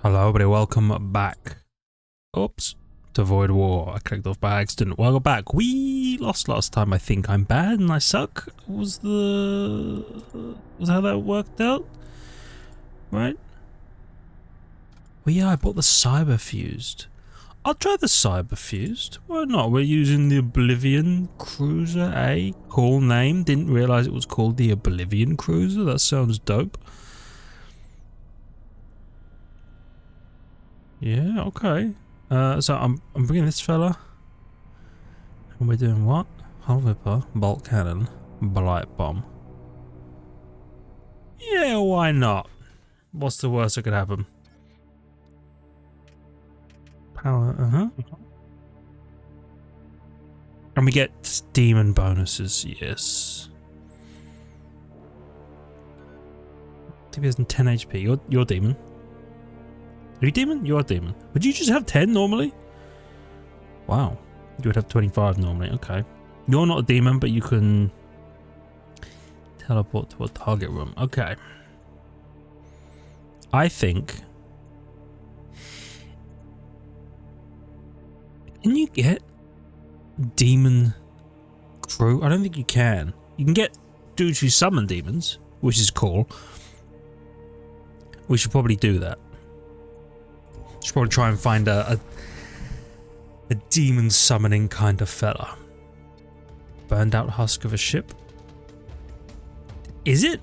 Hello everybody, welcome back. Oops, to Void War. I clicked off by accident. Welcome back. We lost last time. I think I'm bad and I suck. Was how that worked out? Right? Well, yeah, I bought the cyber fused. I'll try the cyber fused. Why not? We're using the Oblivion Cruiser, eh? Cool name. Didn't realize it was called the Oblivion Cruiser. That sounds dope. Yeah, okay. So I'm bringing this fella. And we're doing what? Hull Whipper, Bolt Cannon, Blight Bomb. Yeah, why not? What's the worst that could happen? Power, And we get demon bonuses, yes. DPS and 10 HP. You're demon. Are you demon? You're a demon. Would you just have 10 normally? Wow. You would have 25 normally. Okay. You're not a demon, but you can teleport to a target room. Okay. I think... Can you get demon crew? I don't think you can. You can get dudes who summon demons, which is cool. We should probably do that. Should probably try and find a demon summoning kind of fella. Burned out husk of a ship. Is it?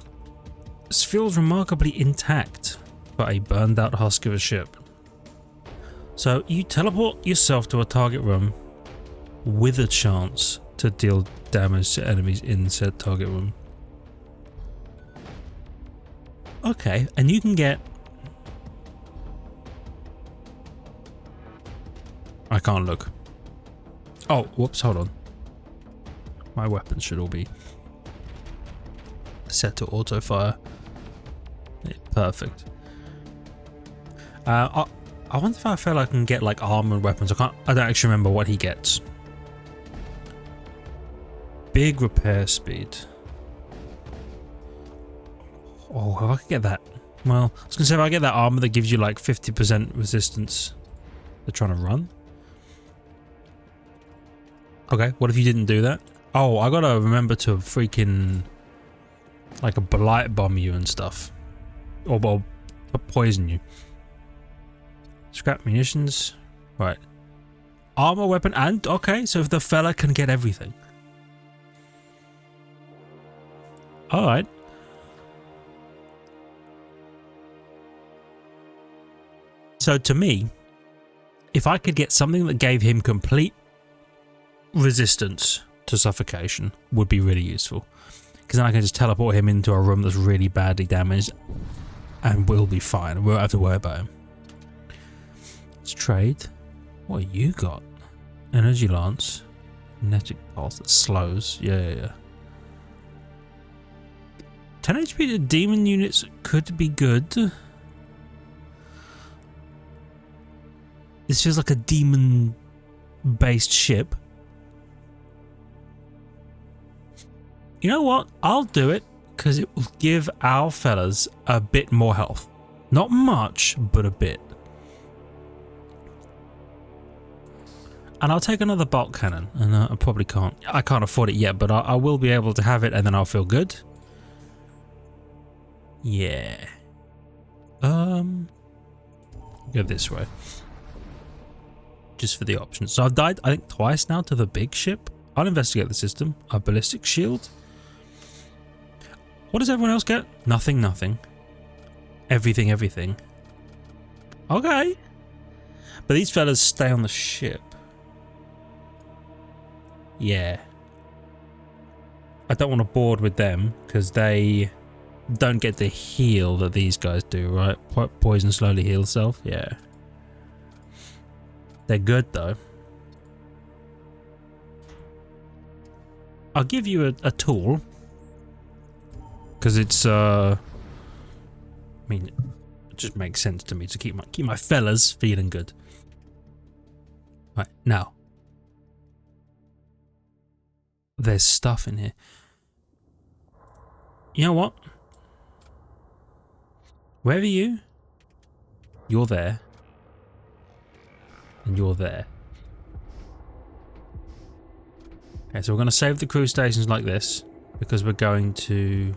This feels remarkably intact for a burned out husk of a ship. So you teleport yourself to a target room with a chance to deal damage to enemies in said target room. Okay, and you can get... I can't look. Oh, whoops, hold on. My weapons should all be set to auto fire. Yeah, perfect. I wonder if I feel I can get like armored weapons. I don't actually remember what he gets. Big repair speed. Oh, if I could get that. Well, I was gonna say if I get that armor that gives you like 50% resistance. They're trying to run. Okay, what if you didn't do that? Oh, I gotta remember to freaking like a blight bomb you and stuff. Or poison you. Scrap munitions. Right. Armor, weapon, and okay, so if the fella can get everything. Alright. So to me, if I could get something that gave him complete resistance to suffocation would be really useful, because then I can just teleport him into a room that's really badly damaged and we'll be fine. We won't have to worry about him. Let's trade. What you got? Energy Lance, Kinetic Pulse that slows. Yeah. 10 HP to demon units could be good. This feels like a demon based ship. You know what? I'll do it because it will give our fellas a bit more health. Not much, but a bit. And I'll take another bolt cannon. And I probably can't. I can't afford it yet, but I will be able to have it and then I'll feel good. Yeah. Go this way. Just for the options. So I've died, I think, twice now to the big ship. I'll investigate the system. A ballistic shield. What does everyone else get? Nothing. Everything. Okay. But these fellas stay on the ship. Yeah. I don't want to board with them because they don't get the heal that these guys do, right? Poison slowly heals self. Yeah. They're good though. I'll give you a tool. Because it's, I mean, it just makes sense to me to keep my fellas feeling good. Right, now. There's stuff in here. You know what? Where are you? You're there. And you're there. Okay, so we're going to save the crew stations like this because we're going to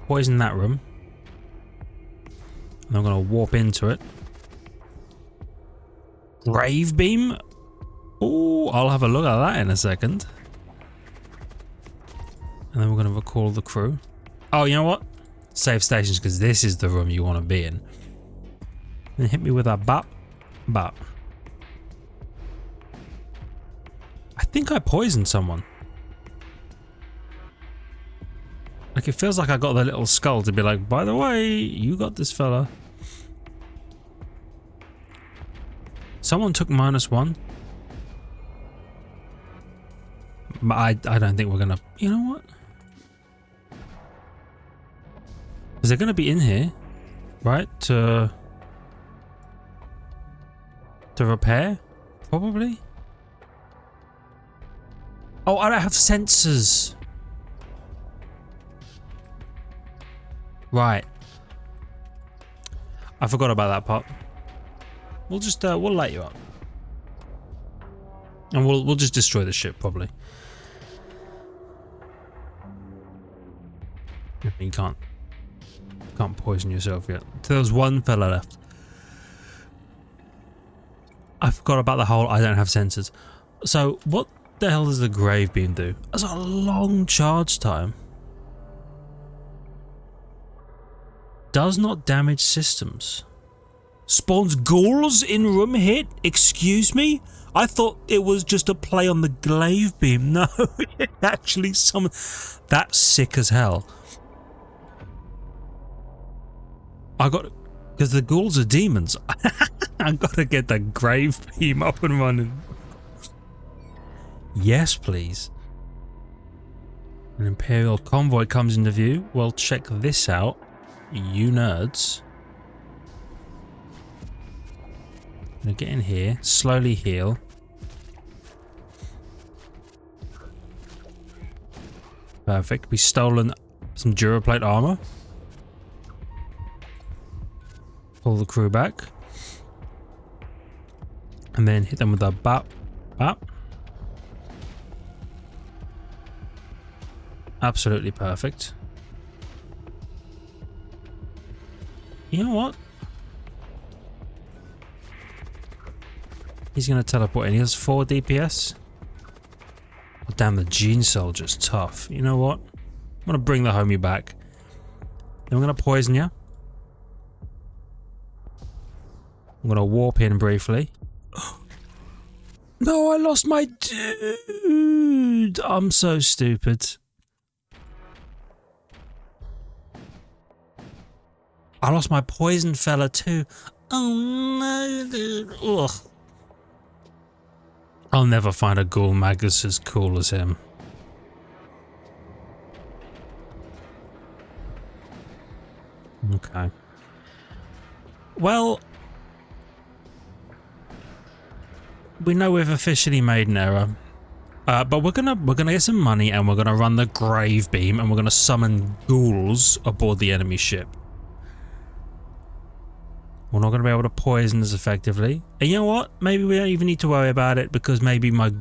poison that room. And I'm going to warp into it. Grave beam? Oh, I'll have a look at that in a second. And then we're going to recall the crew. Oh, you know what? Save stations because this is the room you want to be in. Then hit me with a bop, bop. I think I poisoned someone. Like, it feels like I got the little skull to be like, by the way, you got this fella. Someone took -1. But I don't think we're gonna... You know what? Is there gonna be in here, right? To repair? Probably? Oh, I don't have sensors. Right. I forgot about that part. We'll just we'll light you up. And we'll just destroy the ship probably. You can't poison yourself yet. There's one fella left. I forgot about the whole I don't have sensors. So what the hell does the grave beam do? That's a long charge time. Does not damage systems. Spawns ghouls in room hit? Excuse me? I thought it was just a play on the glaive beam. No, it actually summon. That's sick as hell. I got... Because the ghouls are demons. I gotta get the grave beam up and running. Yes, please. An Imperial convoy comes into view. Well, check this out, you nerds. I'm gonna get in here, slowly heal. Perfect. We've stolen some Duraplate armor. Pull the crew back. And then hit them with a bop, bop. Absolutely perfect. You know what? He's going to teleport in. He has 4 DPS. Oh, damn, the Gene Soldier's tough. You know what? I'm going to bring the homie back. Then we're going to poison you. I'm going to warp in briefly. No, I lost my dude. I'm so stupid. I lost my poison fella too. Oh no, dude. Ugh. I'll never find a ghoul magus as cool as him. Okay. Well, we know we've officially made an error. But we're gonna get some money and we're gonna run the grave beam and we're gonna summon ghouls aboard the enemy ship. We're not going to be able to poison as effectively. And you know what? Maybe we don't even need to worry about it because maybe my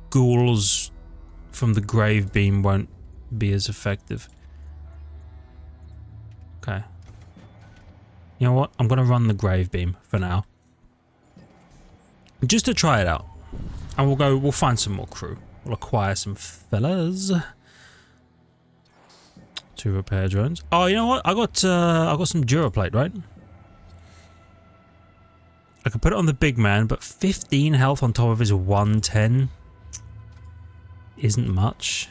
ghouls from the grave beam won't be as effective. Okay. You know what? I'm going to run the grave beam for now. Just to try it out. And we'll find some more crew. We'll acquire some fellas. 2 repair drones. Oh, you know what? I got some Duraplate, right? I could put it on the big man, but 15 health on top of his 110 isn't much.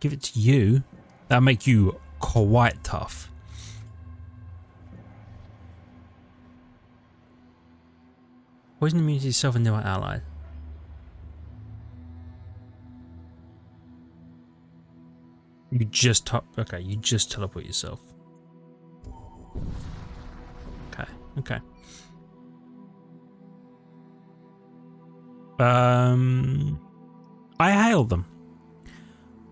Give it to you. That'll make you quite tough. Poison immunity to self and nearby ally. You just okay, you just teleport yourself. Okay. I hail them.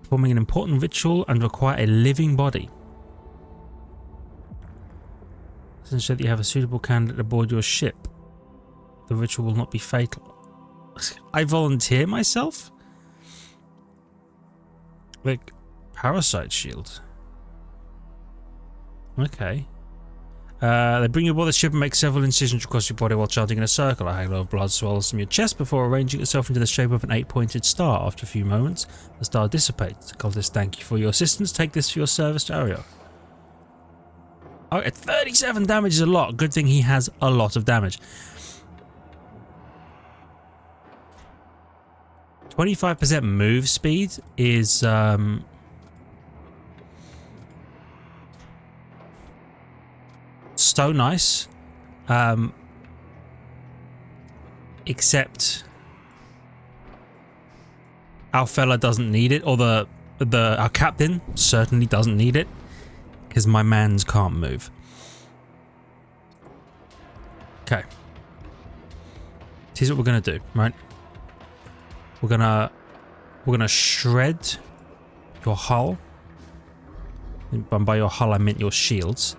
Performing an important ritual and require a living body. ensure that you have a suitable candidate aboard your ship. The ritual will not be fatal. I volunteer myself? Like, parasite shield. Okay. They bring you aboard the ship and make several incisions across your body while chanting in a circle. A halo of blood swells from your chest before arranging itself into the shape of an 8-pointed star. After a few moments, the star dissipates. The cultists thank you for your assistance. Take this for your service to Ario. Okay, 37 damage is a lot. Good thing he has a lot of damage. 25% move speed is so nice, except our fella doesn't need it, or our captain certainly doesn't need it, because my mans can't move. Okay, here's what we're gonna do, right? We're gonna shred your hull, and by your hull I meant your shields.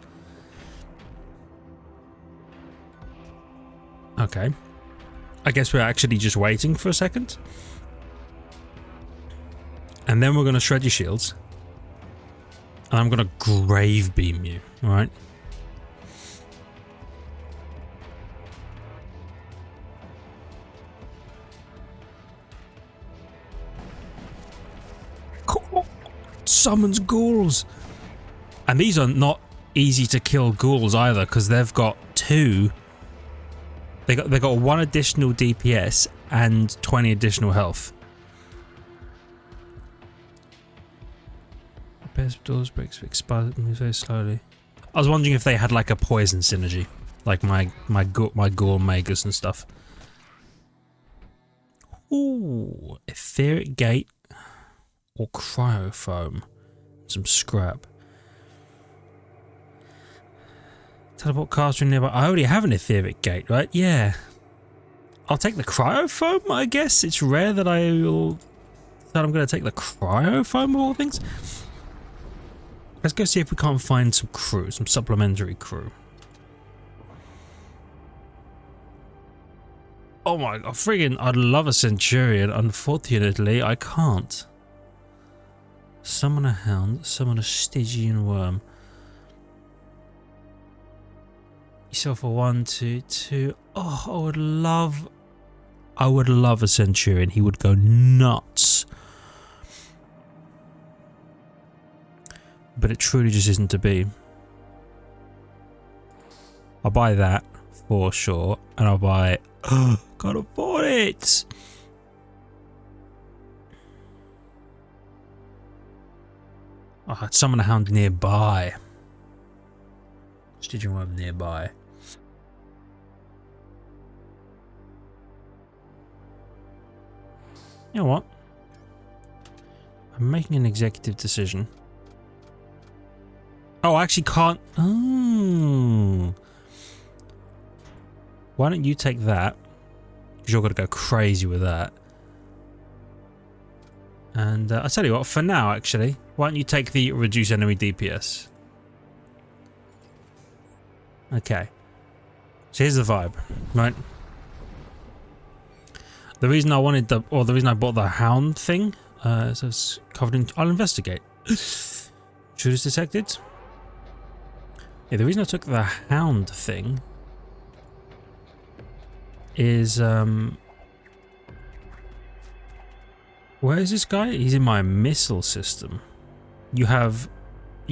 Okay. I guess we're actually just waiting for a second. And then we're going to shred your shields. And I'm going to grave beam you, alright? Summons ghouls! And these are not easy to kill ghouls either, because they've got two. They got 1 additional DPS and 20 additional health. Repairs doors, breaks, expires, moves very slowly. I was wondering if they had like a poison synergy, like my ghoul magus and stuff. Ooh, etheric gate or cryofoam, some scrap. Teleport caster nearby. I already have an etheric gate, right? Yeah. I'll take the cryofoam, I guess. It's rare that I'm going to take the cryofoam of all things. Let's go see if we can't find some crew, some supplementary crew. Oh my god, friggin' I'd love a centurion. Unfortunately, I can't. Summon a hound, summon a Stygian worm. Yourself a 1, 2, 2. Oh, I would love a centurion. He would go nuts. But it truly just isn't to be. I'll buy that for sure, and I'll buy. Can't afford it. Oh, I'd summon a hound nearby. Stygian worm nearby. You know what? I'm making an executive decision. Oh, I actually can't. Oh. Why don't you take that? Because you're going to go crazy with that. And I'll tell you what, for now, actually, why don't you take the reduce enemy DPS? Okay. So here's the vibe, right? The reason I wanted the reason I bought the hound thing, so it's covered in. I'll investigate. Intruders detected. Yeah, the reason I took the hound thing is where is this guy? He's in my missile system. You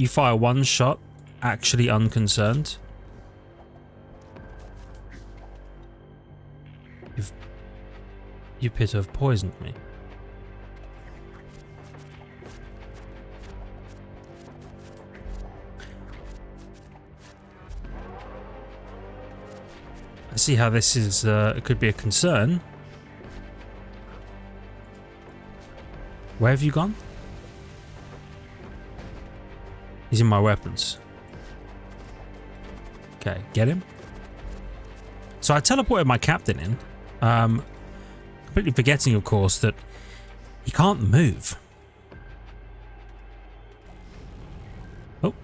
fire 1 shot, actually unconcerned. You appear to have poisoned me. I see how this is. It could be a concern. Where have you gone? He's in my weapons. Okay, get him. So I teleported my captain in. Completely forgetting, of course, that he can't move. Oh.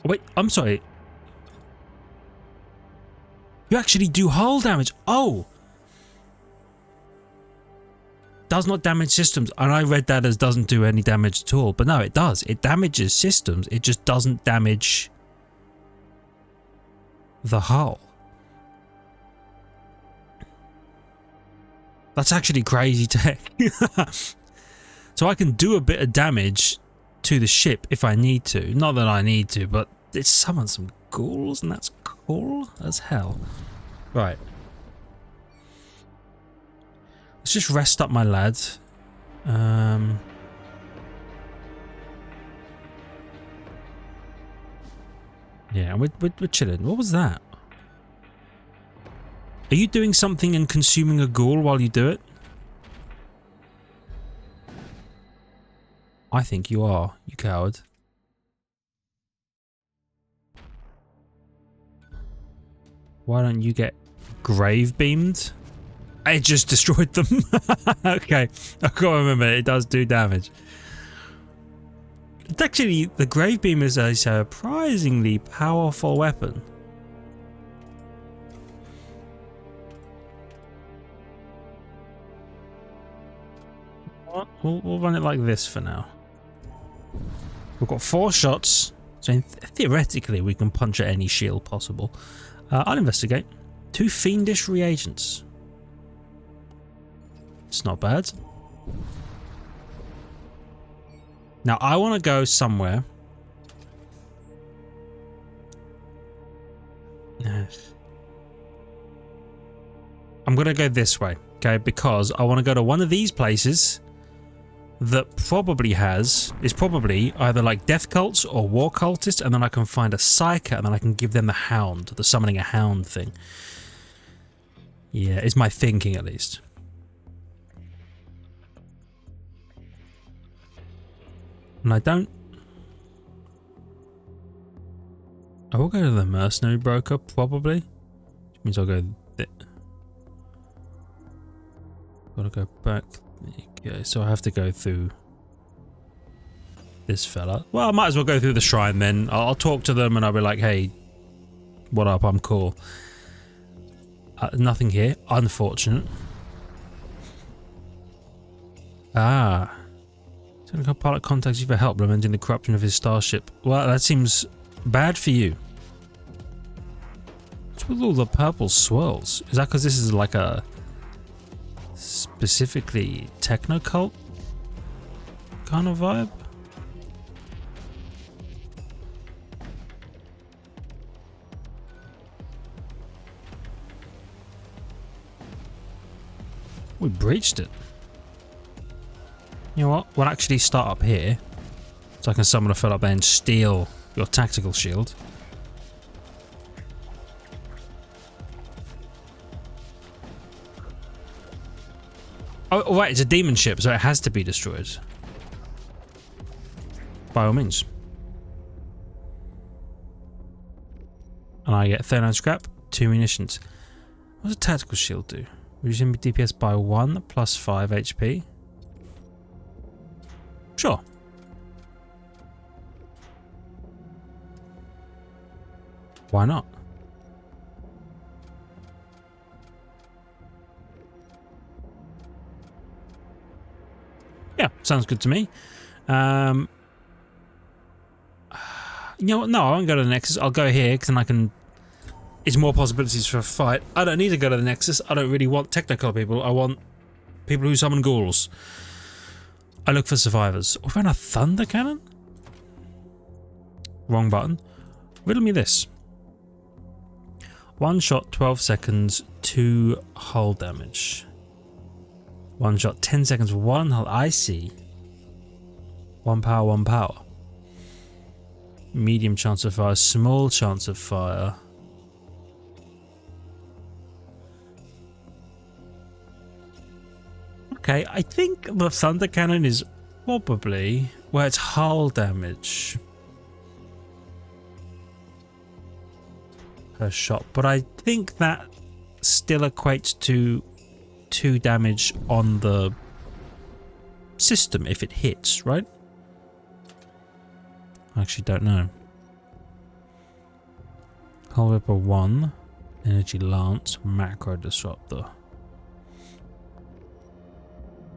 Oh, wait, I'm sorry. You actually do hull damage. Oh! Does not damage systems. And I read that as doesn't do any damage at all. But no, it does. It damages systems. It just doesn't damage the hull. That's actually crazy tech. So I can do a bit of damage to the ship if I need to. Not that I need to, but it summons some ghouls and that's cool as hell. Right. Let's just rest up my lads. Yeah, we're chilling. What was that? Are you doing something and consuming a ghoul while you do it? I think you are, you coward. Why don't you get grave beamed? I just destroyed them. Okay, I can't remember. It does do damage. It's actually, the grave beam is a surprisingly powerful weapon. We'll run it like this for now. We've got 4 shots, so theoretically we can punch at any shield possible. I'll investigate. 2 fiendish reagents. It's not bad. Now I want to go somewhere. I'm going to go this way, okay? Because I want to go to one of these places that is probably either like death cults or war cultists, and then I can find a psyker and then I can give them the hound, the summoning a hound thing. Yeah, it's my thinking at least. And I will go to the mercenary broker probably, which means I'll go gotta go back. Okay, so I have to go through this fella. Well, I might as well go through the shrine then. I'll talk to them and I'll be like, hey, what up? I'm cool. Nothing here. Unfortunate. Technical pilot contacts you for help lamenting the corruption of his starship. Well, that seems bad for you. What's with all the purple swirls? Is that because this is like a specifically technocult kind of vibe? We breached it. You know what? We'll actually start up here, so I can summon a fella up there and steal your tactical shield. Oh, wait, it's a demon ship, so it has to be destroyed. By all means. And I get 39 scrap, 2 munitions. What does a tactical shield do? Reducing DPS by 1 plus 5 HP. Sure. Why not? Yeah, sounds good to me. You know what? No, I won't go to the Nexus. I'll go here because then I can... It's more possibilities for a fight. I don't need to go to the Nexus. I don't really want technical people. I want people who summon ghouls. I look for survivors. We found a thunder cannon? Wrong button. Riddle me this. 1 shot, 12 seconds, 2 hull damage. 1 shot, 10 seconds, 1 hull. I see. 1 power, 1 power. Medium chance of fire, small chance of fire. Okay, I think the thunder cannon is probably where it's hull damage per shot, but I think that still equates to 2 damage on the system if it hits, right? I actually don't know. Hull Ripper 1. Energy Lance. Macro Disruptor.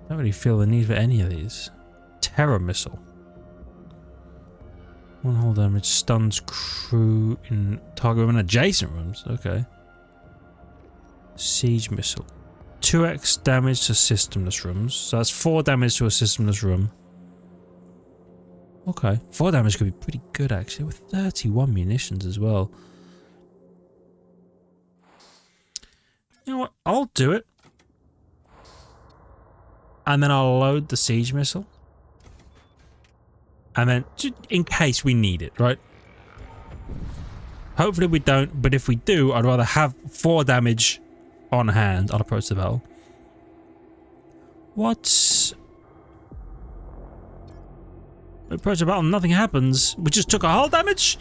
I don't really feel the need for any of these. Terror Missile. 1 hull damage. Stuns crew in target room and adjacent rooms. Okay. Siege Missile. 2x damage to systemless rooms. So that's 4 damage to a systemless room. Okay. 4 damage could be pretty good actually, with 31 munitions as well. You know what? I'll do it. And then I'll load the siege missile. And then, in case we need it, right? Hopefully we don't, but if we do, I'd rather have 4 damage on hand on approach to battle. What? Approach to battle, nothing happens. We just took a hull damage?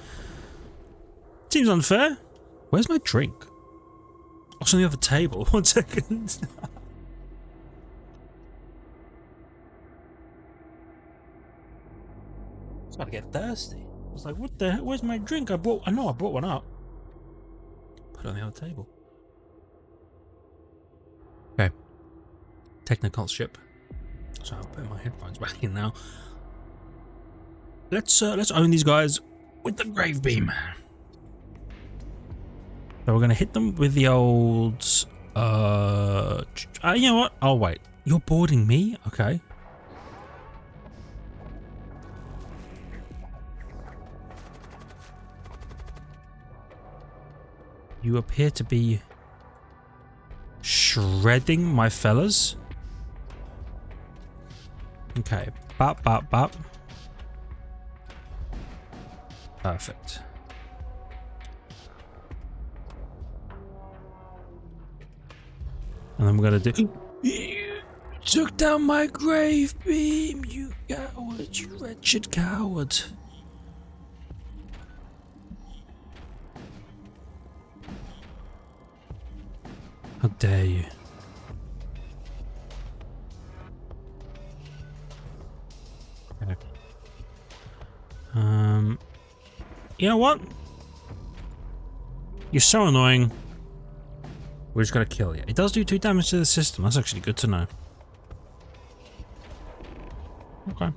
Seems unfair. Where's my drink? Oh, it's on the other table. 1 second. I was about to get thirsty. I was like, what the hell? Where's my drink? I know I brought one up. Put it on the other table. Okay. Technocults ship. So I'll put my headphones back in now. Let's own these guys with the grave beam. So we're gonna hit them with the old you know what? I'll wait. You're boarding me? Okay. You appear to be shredding my fellas. Okay. Bop, bop, bop. Perfect. And then we're gonna do. You took down my grave beam, you coward, you wretched coward. How dare you? Okay. You know what? You're so annoying. We're just gonna kill you. It does do 2 damage to the system. That's actually good to know. Okay.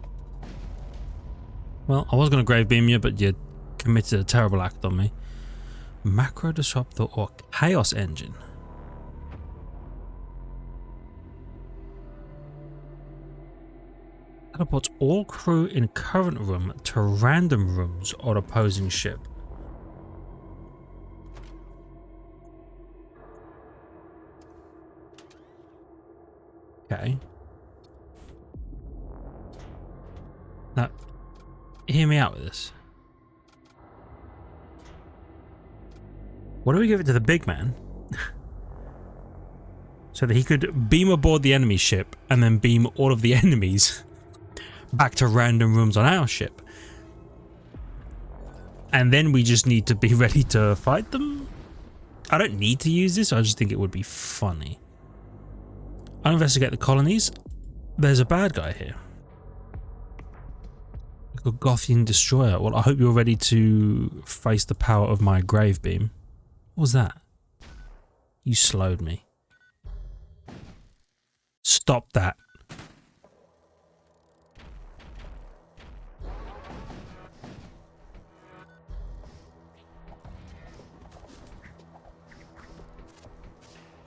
Well, I was gonna grave beam you, but you committed a terrible act on me. Macro Disruptor or Chaos Engine. Teleports all crew in current room to random rooms on opposing ship. Okay. Now, hear me out with this. What do we give it to the big man? So that he could beam aboard the enemy ship and then beam all of the enemies back to random rooms on our ship. And then we just need to be ready to fight them? I don't need to use this, I just think it would be funny. I'll investigate the colonies. There's a bad guy here. A Gothian destroyer. Well, I hope you're ready to face the power of my grave beam. What was that? You slowed me. Stop that.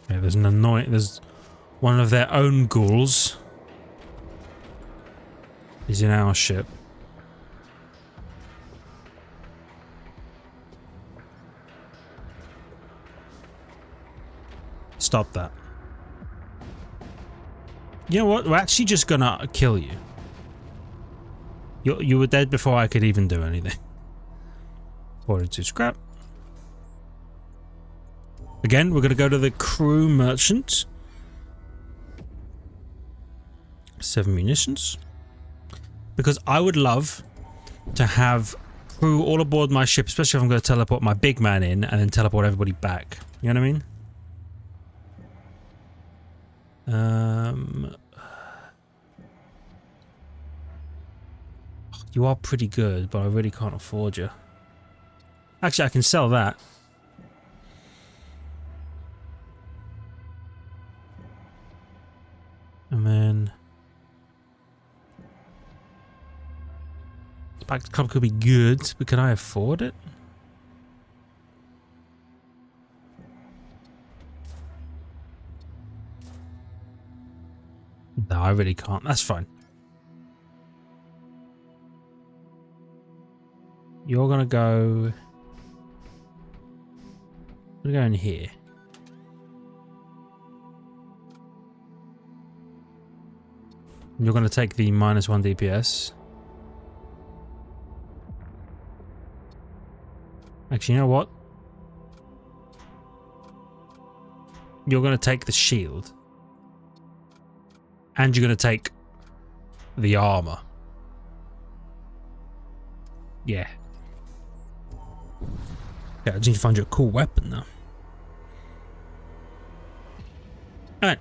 Okay, there's an annoying. There's one of their own ghouls. He's in our ship. Stop that. You know what? We're actually just gonna kill you. You were dead before I could even do anything. Order to scrap. Again, we're gonna go to the crew merchant. 7 munitions. Because I would love to have crew all aboard my ship, especially if I'm gonna teleport my big man in and then teleport everybody back. You know what I mean? You are pretty good, but I really can't afford you. Actually, I can sell that. Back to club could be good, but can I afford it? No, I really can't. That's fine. You're gonna go... I'm gonna go in here. You're gonna take the -1 DPS. Actually, you know what? You're gonna take the shield. And you're gonna take the armor. Yeah. Yeah, I just need to find you a cool weapon now. Alright.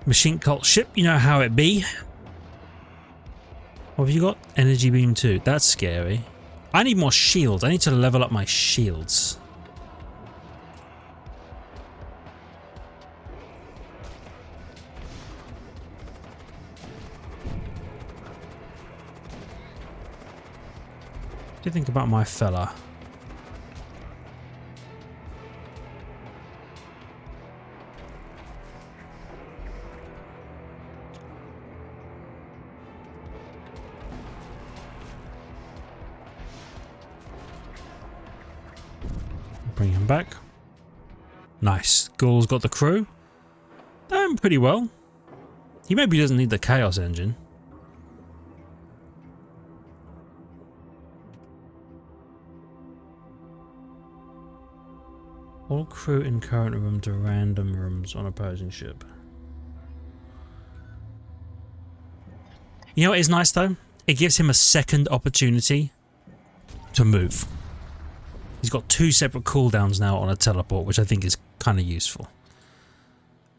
Machine cult ship, you know how it be. What have you got? Energy beam 2. That's scary. I need more shields. I need to level up my shields. What do you think about my fella? Bring him back. Nice. Ghouls got the crew. Doing pretty well. He maybe doesn't need the chaos engine. All crew in current room to random rooms on opposing ship. You know what is nice though? It gives him a second opportunity to move. He's got 2 separate cooldowns now on a teleport, which I think is kind of useful.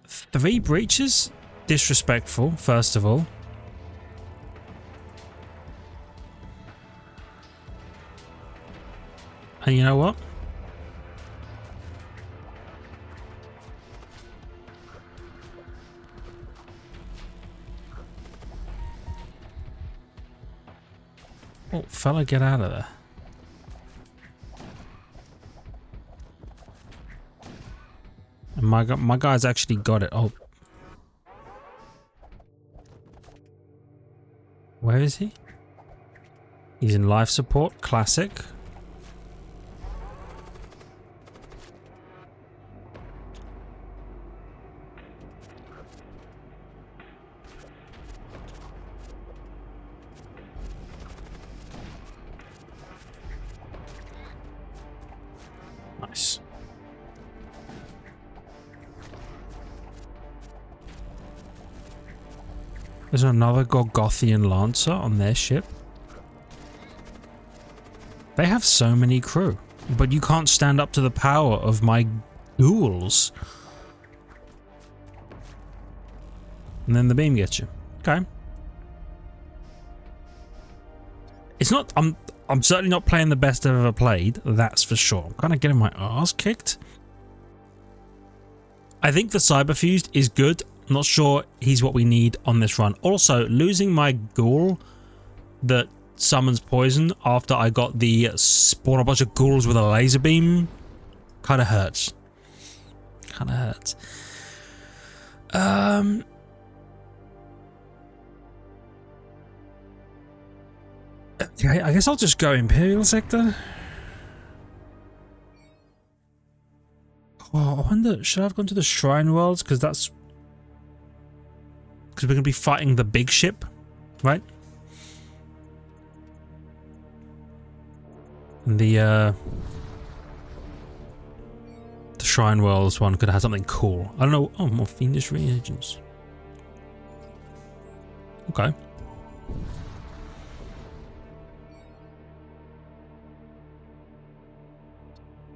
3 breaches? Disrespectful, first of all. And you know what? Oh, fella, get out of there. And my guy's actually got it. Oh. Where is he? He's in life support. Classic. Nice. There's another Gorgothian Lancer on their ship. They have so many crew, but you can't stand up to the power of my ghouls. And then the beam gets you. Okay. It's not... I'm certainly not playing the best I've ever played, that's for sure. I'm kind of getting my ass kicked. I think the Cyberfused is good. I'm not sure he's what we need on this run. Also, losing my ghoul that summons poison after I got the spawn a bunch of ghouls with a laser beam kind of hurts. Kind of hurts. Okay, I guess I'll just go Imperial Sector. Oh, I wonder, should I have gone to the Shrine Worlds? Because that's... Because we're going to be fighting the big ship, right? And the Shrine Worlds one could have had something cool. I don't know. Oh, more fiendish reagents. Okay.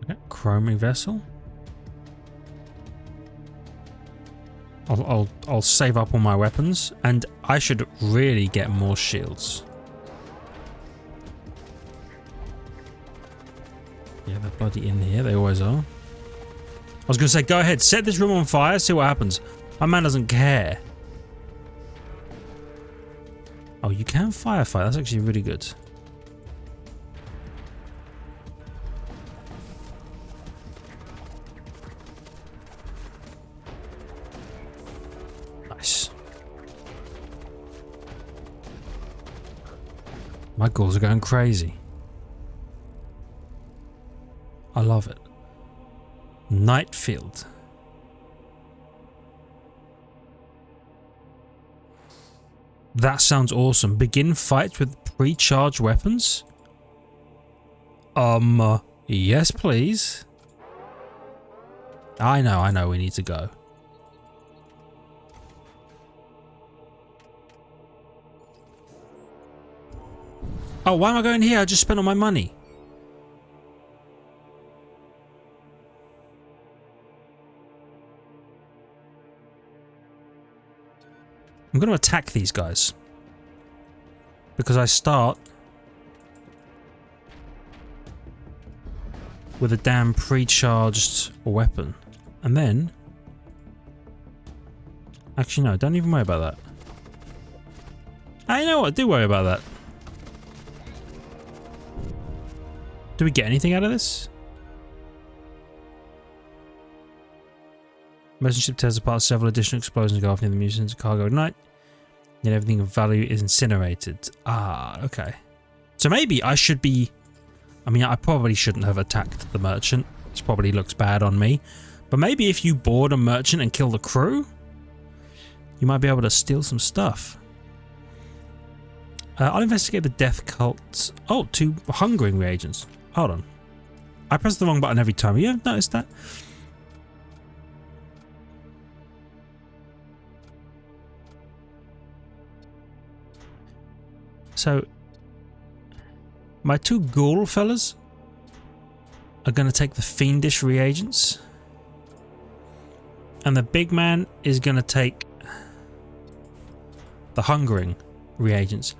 Okay, chroming vessel. I'll save up all my weapons, and I should really get more shields. Yeah, they're bloody in here. They always are. I was going to say, go ahead, set this room on fire, see what happens. My man doesn't care. Oh, you can firefight. That's actually really good. Nice. My ghouls are going crazy. I love it. Nightfield. That sounds awesome. Begin fights with pre-charged weapons? Yes, please. I know, we need to go. Oh, why am I going here? I just spent all my money. I'm going to attack these guys. Because I start with a damn pre-charged weapon. And then... Actually, no, don't even worry about that. I know what, do worry about that. Do we get anything out of this? Merchant ship tears apart, several additional explosions go off near the munitions cargo at night. Yet everything of value is incinerated. Ah, okay. So maybe I should be... I mean, I probably shouldn't have attacked the merchant. This probably looks bad on me. But maybe if you board a merchant and kill the crew, you might be able to steal some stuff. I'll investigate the death cult. Oh, 2 hungering reagents. Hold on. I press the wrong button every time. You haven't noticed that? So, my 2 ghoul fellas are going to take the fiendish reagents. And the big man is going to take the hungering reagents.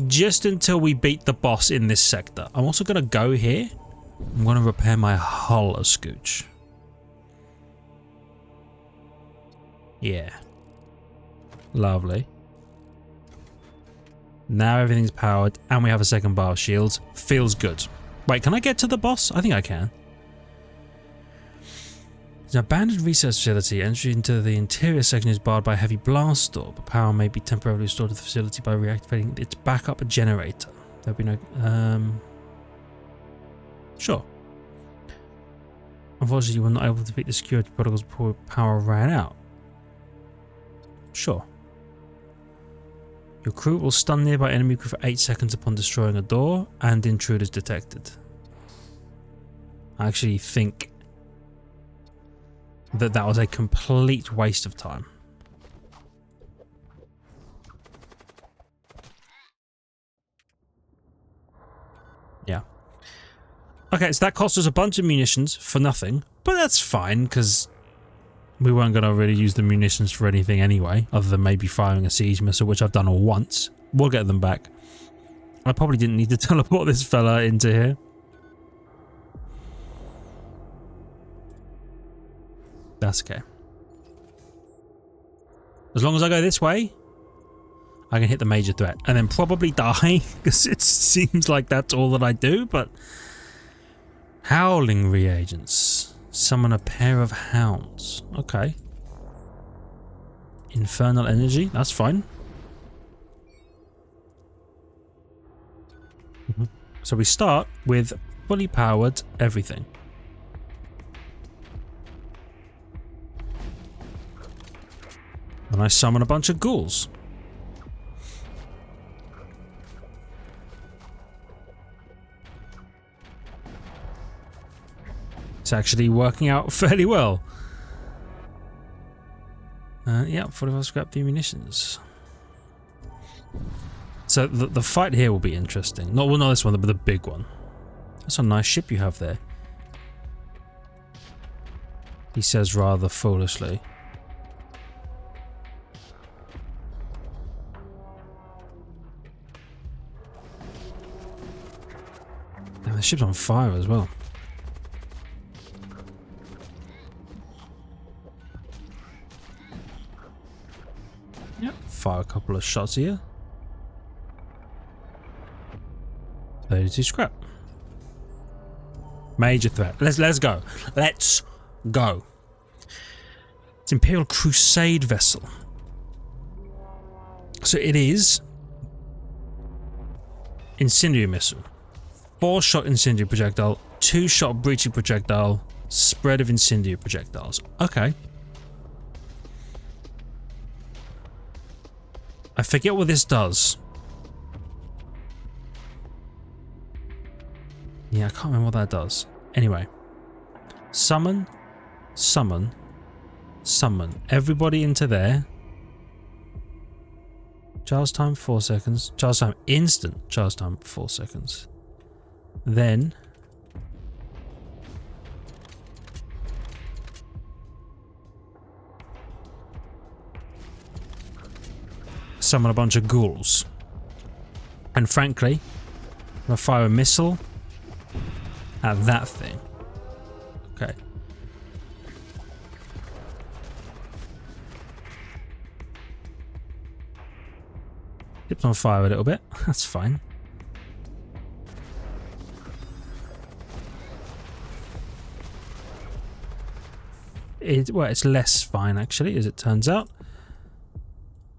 Just until we beat the boss in this sector. I'm also going to go here. I'm going to repair my hull a scooch. Yeah. Lovely. Now everything's powered and we have a second bar of shields. Feels good. Wait, can I get to the boss? I think I can. It's an abandoned research facility. Entry into the interior section is barred by a heavy blast door, but power may be temporarily restored to the facility by reactivating its backup generator. There'll be no... Sure. Unfortunately, you were not able to defeat the security protocols before power ran out. Sure. Your crew will stun nearby enemy crew for 8 seconds upon destroying a door and intruders detected. I actually think that was a complete waste of time. Yeah. Okay, so that cost us a bunch of munitions for nothing, but that's fine because we weren't going to really use the munitions for anything anyway, other than maybe firing a siege missile, which I've done all once. We'll get them back. I probably didn't need to teleport this fella into here. That's okay. As long as I go this way, I can hit the major threat and then probably die because it seems like that's all that I do, but... Howling reagents. Summon a pair of hounds. Okay. Infernal energy. That's fine. So we start with fully powered everything. And I summon a bunch of ghouls. It's actually working out fairly well. Yeah, 45 scrap the munitions. So the fight here will be interesting. Well, not this one, but the big one. That's a nice ship you have there. He says rather foolishly. And the ship's on fire as well. Yep. Fire a couple of shots here. 32 scrap. Major threat. Let's go. Let's go. It's Imperial Crusade vessel. So it is incendiary missile. 4-shot incendiary projectile, 2-shot breaching projectile, spread of incendiary projectiles. Okay. I forget what this does. Yeah, I can't remember what that does. Anyway. Summon, summon, summon. Everybody into there. Charge time 4 seconds. Charge time instant. Charge time 4 seconds. Then summon a bunch of ghouls. And frankly, I'm gonna fire a missile at that thing. Okay. Tips on fire a little bit. That's fine. Well, it's less fine actually, as it turns out.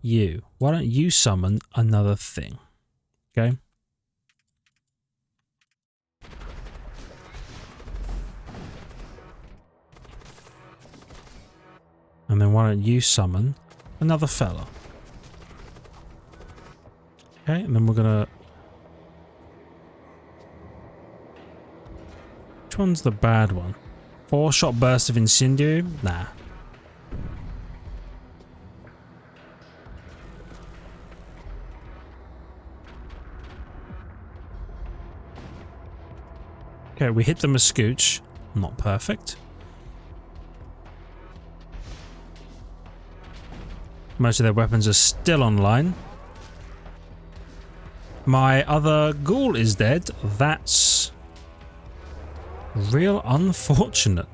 Why don't you summon another thing? Okay. And then why don't you summon another fella? Okay, and then we're gonna... Which one's the bad one? 4-shot burst of incendiary? Nah. Okay, we hit them a scooch. Not perfect. Most of their weapons are still online. My other ghoul is dead. That's real unfortunate.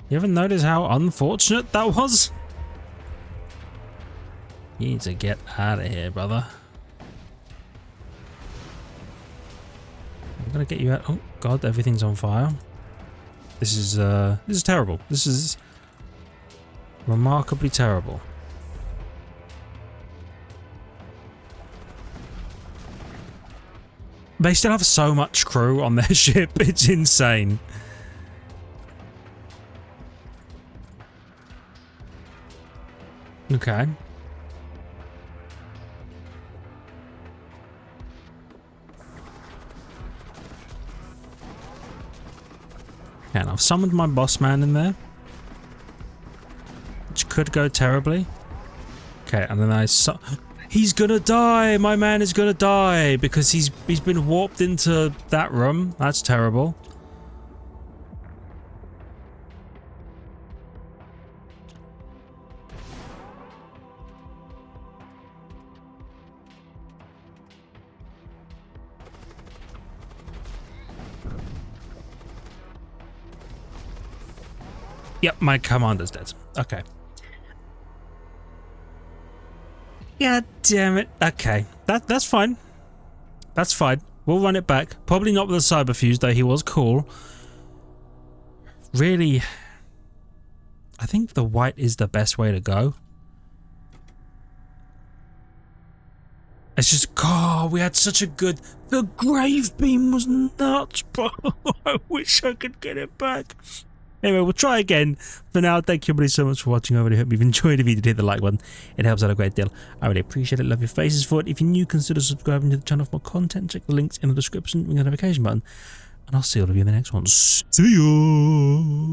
You ever notice how unfortunate that was? You need to get out of here, brother. I'm gonna get you out. Oh god, everything's on fire. This is terrible. This is remarkably terrible. They still have so much crew on their ship, it's insane. Okay. And I've summoned my boss man in there, which could go terribly. Okay, and then he's gonna die! My man is gonna die because he's been warped into that room. That's terrible. Yep, my commander's dead. Okay. God damn it. Okay. That's fine. That's fine. We'll run it back. Probably not with a cyberfuse, though he was cool. Really, I think the white is the best way to go. It's just, God, we had such a good... The grave beam was nuts, bro. I wish I could get it back. Anyway, we'll try again. For now, thank you everybody so much for watching. I really hope you've enjoyed. If you did, hit the like button. It helps out a great deal. I really appreciate it. Love your faces for it. If you're new, consider subscribing to the channel for more content. Check the links in the description. Ring the notification button. And I'll see all of you in the next one. See ya!